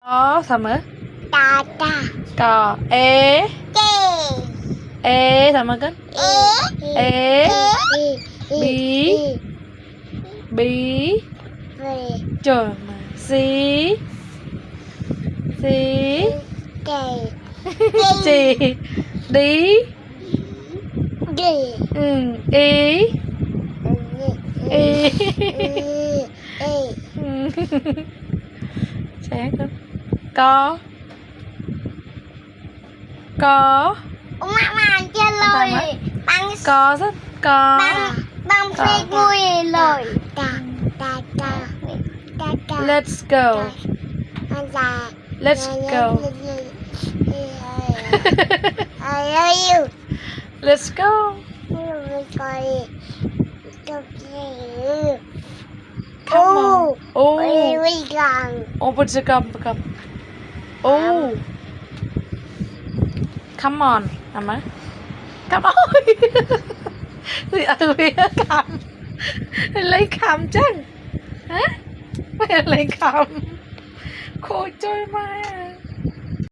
có sao mà ta ta có kê sao mà cân ê bí bí về trời mà xí kê chị đi đi ý ý chán lắm có Mang chưa lời bằng có rất có bằng phê vui lời ta ta ta ta ta let's go let's go let's go come on bây giờ cầm come on làm á cầm ôi thì phía cầm lấy cầm chăng hả mày lấy cầm khôi chơi mai à